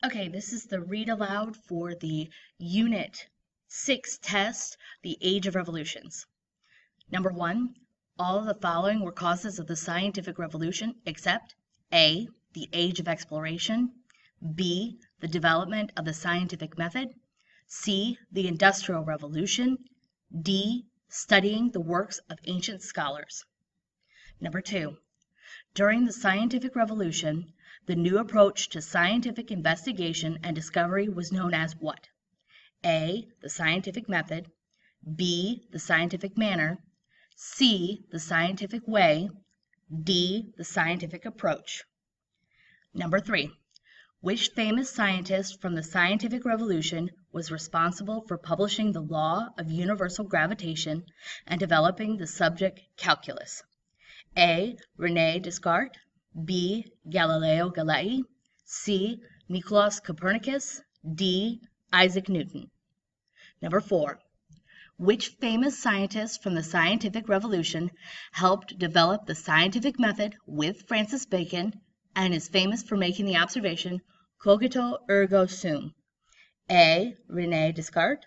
Okay, this is the read aloud for the Unit 6 test, The Age of Revolutions. Number 1, all of the following were causes of the scientific revolution except A, the age of exploration, B, the development of the scientific method, C, the Industrial Revolution, D, studying the works of ancient scholars. Number 2, during the scientific revolution, the new approach to scientific investigation and discovery was known as what? A, the scientific method, B, the scientific manner, C, the scientific way, D, the scientific approach. Number 3, which famous scientist from the scientific revolution was responsible for publishing the law of universal gravitation and developing the subject calculus? A, René Descartes, B, Galileo Galilei, C, Nicolaus Copernicus, D, Isaac Newton. Number 4, which famous scientist from the scientific revolution helped develop the scientific method with Francis Bacon and is famous for making the observation cogito ergo sum? A, René Descartes,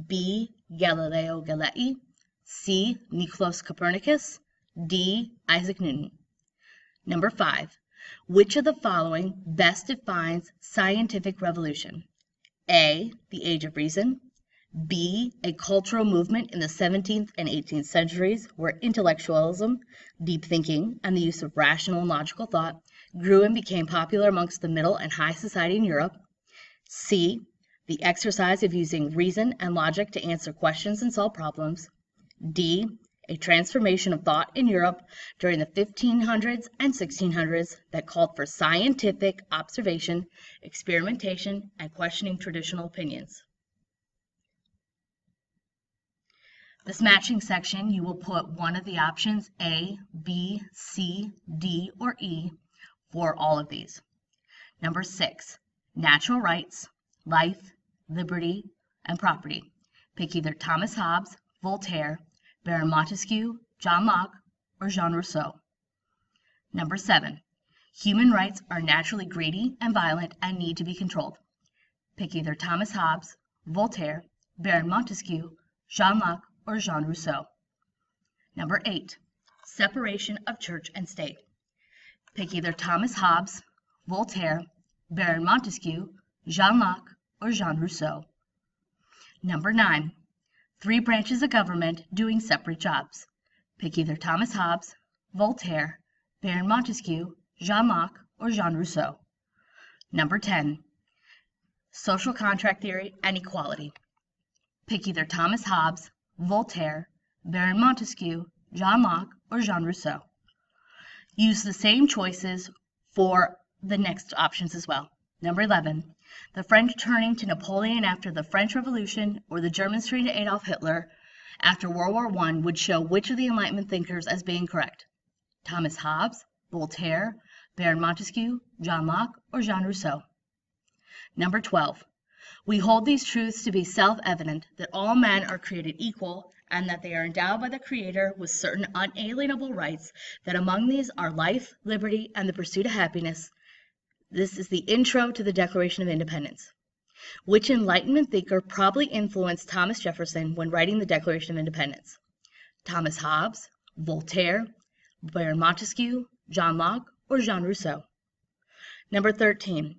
B, Galileo Galilei, C, Nicolaus Copernicus, D, Isaac Newton. Number 5, which of the following best defines scientific revolution? A, the age of reason, B, a cultural movement in the 17th and 18th centuries where intellectualism, deep thinking, and the use of rational and logical thought grew and became popular amongst the middle and high society in Europe, C, the exercise of using reason and logic to answer questions and solve problems, D, a transformation of thought in Europe during the 1500s and 1600s that called for scientific observation, experimentation, and questioning traditional opinions. This matching section, you will put one of the options A, B, C, D, or E for all of these. Number 6, natural rights, life, liberty, and property. Pick either Thomas Hobbes, Voltaire, Baron Montesquieu, John Locke, or Jean Rousseau. Number 7, human rights are naturally greedy and violent and need to be controlled. Pick either Thomas Hobbes, Voltaire, Baron Montesquieu, Jean Locke, or Jean Rousseau. Number 8, separation of church and state. Pick either Thomas Hobbes, Voltaire, Baron Montesquieu, Jean Locke, or Jean Rousseau. Number 9, 3 branches of government doing separate jobs. Pick either Thomas Hobbes, Voltaire, Baron Montesquieu, Jean Locke, or Jean Rousseau. Number 10, social contract theory and equality. Pick either Thomas Hobbes, Voltaire, Baron Montesquieu, John Locke, or Jean Rousseau. Use the same choices for the next options as well. Number 11, the French turning to Napoleon after the French Revolution or the Germans turning to Adolf Hitler after World War I would show which of the Enlightenment thinkers as being correct? Thomas Hobbes, Voltaire, Baron Montesquieu, John Locke, or Jean Rousseau. Number 12, we hold these truths to be self-evident that all men are created equal and that they are endowed by the Creator with certain unalienable rights, that among these are life, liberty, and the pursuit of happiness. This is the intro to the Declaration of Independence. Which Enlightenment thinker probably influenced Thomas Jefferson when writing the Declaration of Independence? Thomas Hobbes, Voltaire, Baron Montesquieu, John Locke, or Jean Rousseau. Number 13,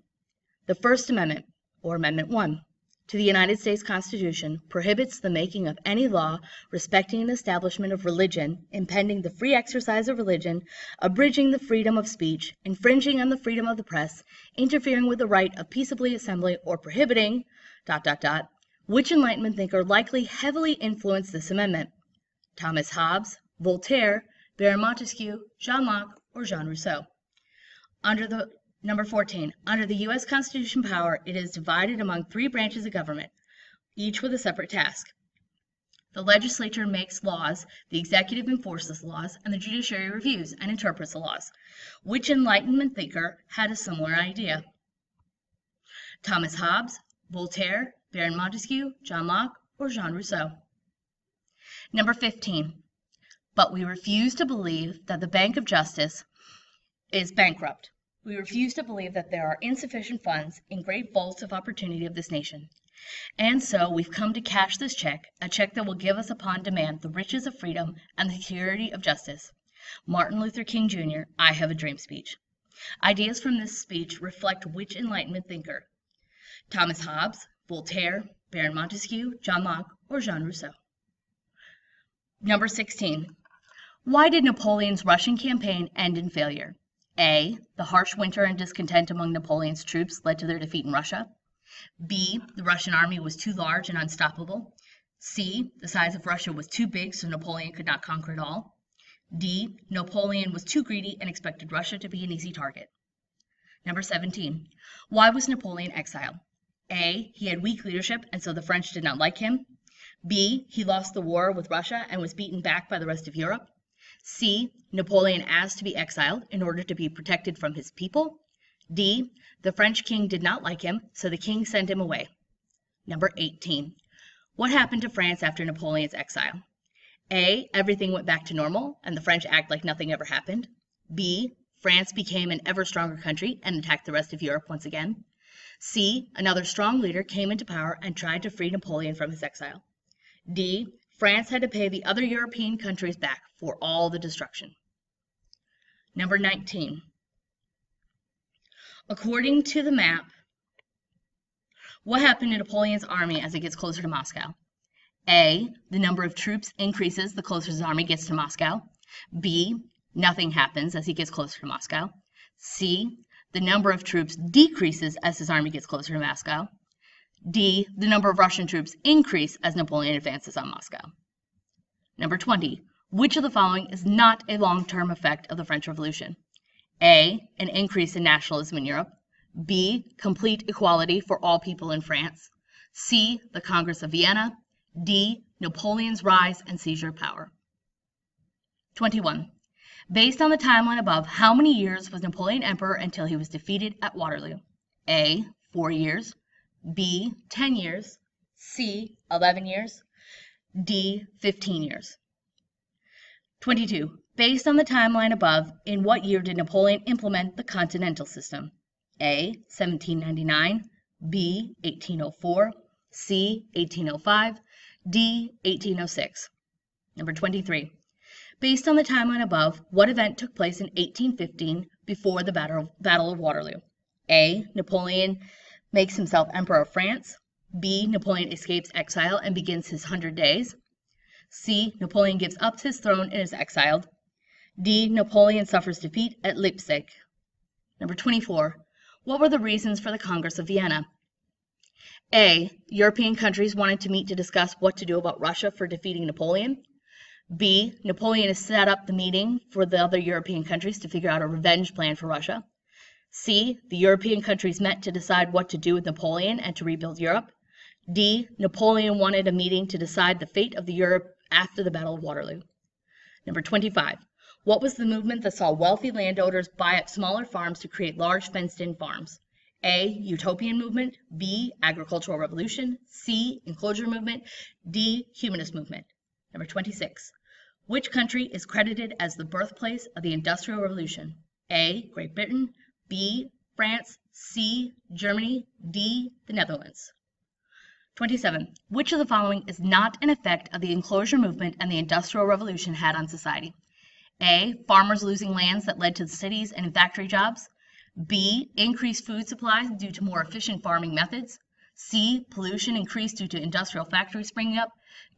the First Amendment, or Amendment 1, to the United States Constitution prohibits the making of any law respecting an establishment of religion, impeding the free exercise of religion, abridging the freedom of speech, infringing on the freedom of the press, interfering with the right of peaceably assembly, or prohibiting ... Which Enlightenment thinker likely heavily influenced this amendment? Thomas Hobbes, Voltaire, Baron Montesquieu, John Locke, or Jean Rousseau. Number 14, under the U.S. Constitution power, it is divided among 3 branches of government, each with a separate task. The legislature makes laws, the executive enforces laws, and the judiciary reviews and interprets the laws. Which Enlightenment thinker had a similar idea? Thomas Hobbes, Voltaire, Baron Montesquieu, John Locke, or Jean Rousseau. Number 15, but we refuse to believe that the Bank of Justice is bankrupt. We refuse to believe that there are insufficient funds in great vaults of opportunity of this nation. And so we've come to cash this check, a check that will give us upon demand the riches of freedom and the security of justice. Martin Luther King Jr., I Have a Dream speech. Ideas from this speech reflect which Enlightenment thinker? Thomas Hobbes, Voltaire, Baron Montesquieu, John Locke, or Jean Rousseau? Number 16. Why did Napoleon's Russian campaign end in failure? A. The harsh winter and discontent among Napoleon's troops led to their defeat in Russia. B. The Russian army was too large and unstoppable. C. The size of Russia was too big, so Napoleon could not conquer it all. D. Napoleon was too greedy and expected Russia to be an easy target. Number 17. Why was Napoleon exiled? A. He had weak leadership, and so the French did not like him. B. He lost the war with Russia and was beaten back by the rest of Europe. C. Napoleon asked to be exiled in order to be protected from his people. D. The French king did not like him, so the king sent him away. Number 18. What happened to France after Napoleon's exile? A. Everything went back to normal, and the French act like nothing ever happened. B. France became an ever stronger country and attacked the rest of Europe once again. C. Another strong leader came into power and tried to free Napoleon from his exile. D. France had to pay the other European countries back for all the destruction. Number 19. According to the map, what happened to Napoleon's army as it gets closer to Moscow? A. The number of troops increases the closer his army gets to Moscow. B. Nothing happens as he gets closer to Moscow. C. The number of troops decreases as his army gets closer to Moscow. D. The number of Russian troops increase as Napoleon advances on Moscow. Number 20. Which of the following is not a long-term effect of the French Revolution? A. An increase in nationalism in Europe. B. Complete equality for all people in France. C. The Congress of Vienna. D. Napoleon's rise and seizure of power. 21. Based on the timeline above, how many years was Napoleon emperor until he was defeated at Waterloo? A. 4 years. B. 10 years. C. 11 years. D. 15 years. 22. Based on the timeline above, in what year did Napoleon implement the continental system? A. 1799. B. 1804. C. 1805. D. 1806. Number 23. Based on the timeline above, what event took place in 1815 before the Battle of Waterloo? A. Napoleon makes himself Emperor of France. B. Napoleon escapes exile and begins his 100 days. C. Napoleon gives up his throne and is exiled. D. Napoleon suffers defeat at Leipzig. Number 24. What were the reasons for the Congress of Vienna? A. European countries wanted to meet to discuss what to do about Russia for defeating Napoleon. B. Napoleon has set up the meeting for the other European countries to figure out a revenge plan for Russia. C. The European countries met to decide what to do with Napoleon and to rebuild Europe. D. Napoleon wanted a meeting to decide the fate of Europe after the Battle of Waterloo. Number 25. What was the movement that saw wealthy landowners buy up smaller farms to create large fenced-in farms? A. Utopian movement. B. Agricultural revolution. C. Enclosure movement. D. Humanist movement. Number 26. Which country is credited as the birthplace of the Industrial Revolution? A. Great Britain. B. France. C. Germany. D. The Netherlands. 27. Which of the following is not an effect of the enclosure movement and the Industrial Revolution had on society? A. Farmers losing lands that led to cities and factory jobs. B. Increased food supplies due to more efficient farming methods. C. Pollution increased due to industrial factories springing up.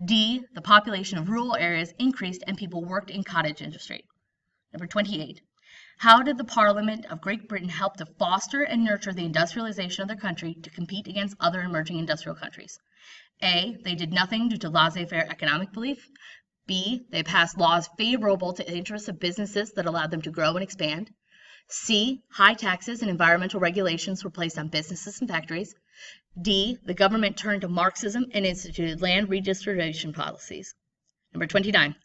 D. The population of rural areas increased and people worked in cottage industry. Number 28. How did the Parliament of Great Britain help to foster and nurture the industrialization of their country to compete against other emerging industrial countries? A. They did nothing due to laissez-faire economic belief. B. They passed laws favorable to the interests of businesses that allowed them to grow and expand. C. High taxes and environmental regulations were placed on businesses and factories. D. The government turned to Marxism and instituted land redistribution policies. Number 29.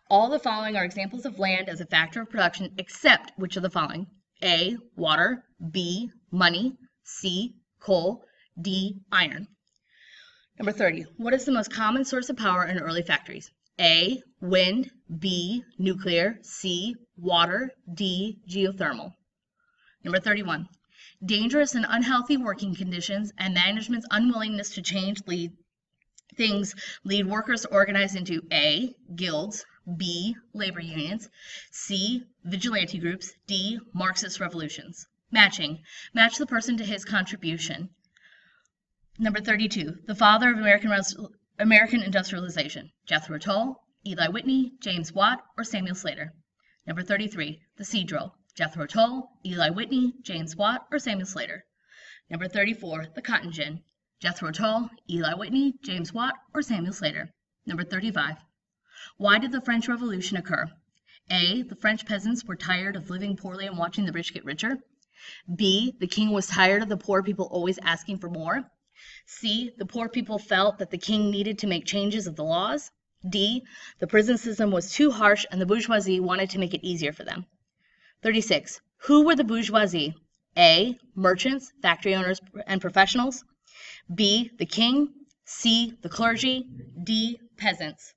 All the following are examples of land as a factor of production except which of the following? A. Water. B. Money. C. Coal. D. Iron. Number 30. What is the most common source of power in early factories? A. Wind. B. Nuclear. C. Water. D. Geothermal. Number 31, dangerous and unhealthy working conditions and management's unwillingness to change lead workers to organize into A, guilds, B, labor unions, C, vigilante groups, D, Marxist revolutions. Matching. Match the person to his contribution. Number 32, the father of American industrialization. Jethro Tull, Eli Whitney, James Watt, or Samuel Slater. Number 33, the sea drill. Jethro Tull, Eli Whitney, James Watt, or Samuel Slater. Number 34, the cotton gin. Jethro Tull, Eli Whitney, James Watt, or Samuel Slater. Number 35. Why did the French Revolution occur? A, the French peasants were tired of living poorly and watching the rich get richer. B, the king was tired of the poor people always asking for more. C, the poor people felt that the king needed to make changes of the laws. D, the prison system was too harsh and the bourgeoisie wanted to make it easier for them. 36. Who were the bourgeoisie? A, merchants, factory owners, and professionals. B, the king. C, the clergy. D, peasants.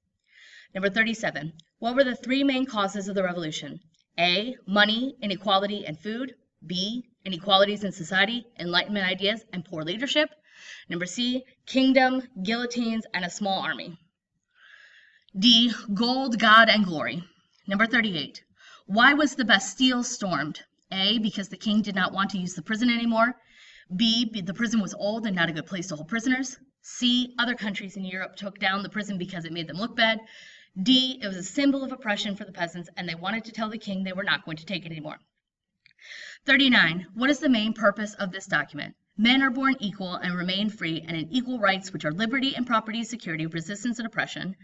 Number 37. What were the three main causes of the revolution? A, money, inequality, and food. B, inequalities in society, Enlightenment ideas, and poor leadership. Number C, kingdom, guillotines, and a small army. D, gold, God, and glory. Number 38. Why was the Bastille stormed? A, because the king did not want to use the prison anymore. B, the prison was old and not a good place to hold prisoners. C, other countries in Europe took down the prison because it made them look bad. D, it was a symbol of oppression for the peasants and they wanted to tell the king they were not going to take it anymore. 39. What is the main purpose of this document? Men are born equal and remain free and in equal rights, which are liberty and property, security, resistance, and oppression.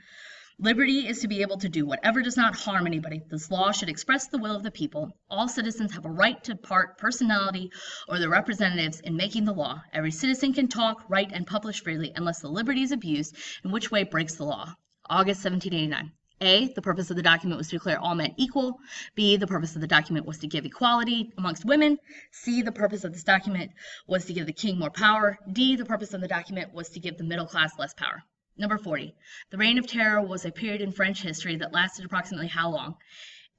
Liberty is to be able to do whatever does not harm anybody. This law should express the will of the people. All citizens have a right to part personality or their representatives in making the law. Every citizen can talk, write, and publish freely unless the liberty is abused, in which way breaks the law. August 1789. A, the purpose of the document was to declare all men equal. B, the purpose of the document was to give equality amongst women. C, the purpose of this document was to give the king more power. D, the purpose of the document was to give the middle class less power. Number 40. The Reign of Terror was a period in French history that lasted approximately how long?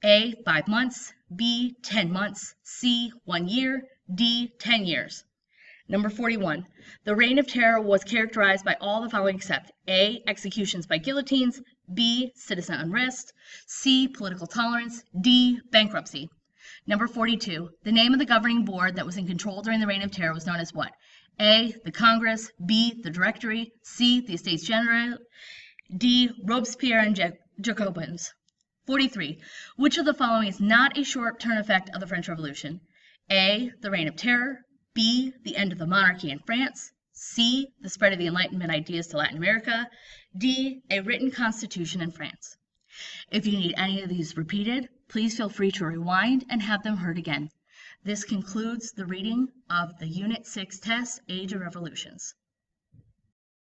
A, 5 months. B, 10 months. C, 1 year. D, 10 years. Number 41. The Reign of Terror was characterized by all the following except A, executions by guillotines. B, citizen unrest. C, political tolerance. D, bankruptcy. Number 42. The name of the governing board that was in control during the Reign of Terror was known as what? A, the Congress. B, the Directory. C, the Estates General. D, Robespierre and Jacobins. 43. Which of the following is not a short-term effect of the French Revolution? A, the Reign of Terror. B, the end of the monarchy in France. C, the spread of the Enlightenment ideas to Latin America. D, a written constitution in France. If you need any of these repeated, please feel free to rewind and have them heard again. This concludes the reading of the Unit 6 test, Age of Revolutions.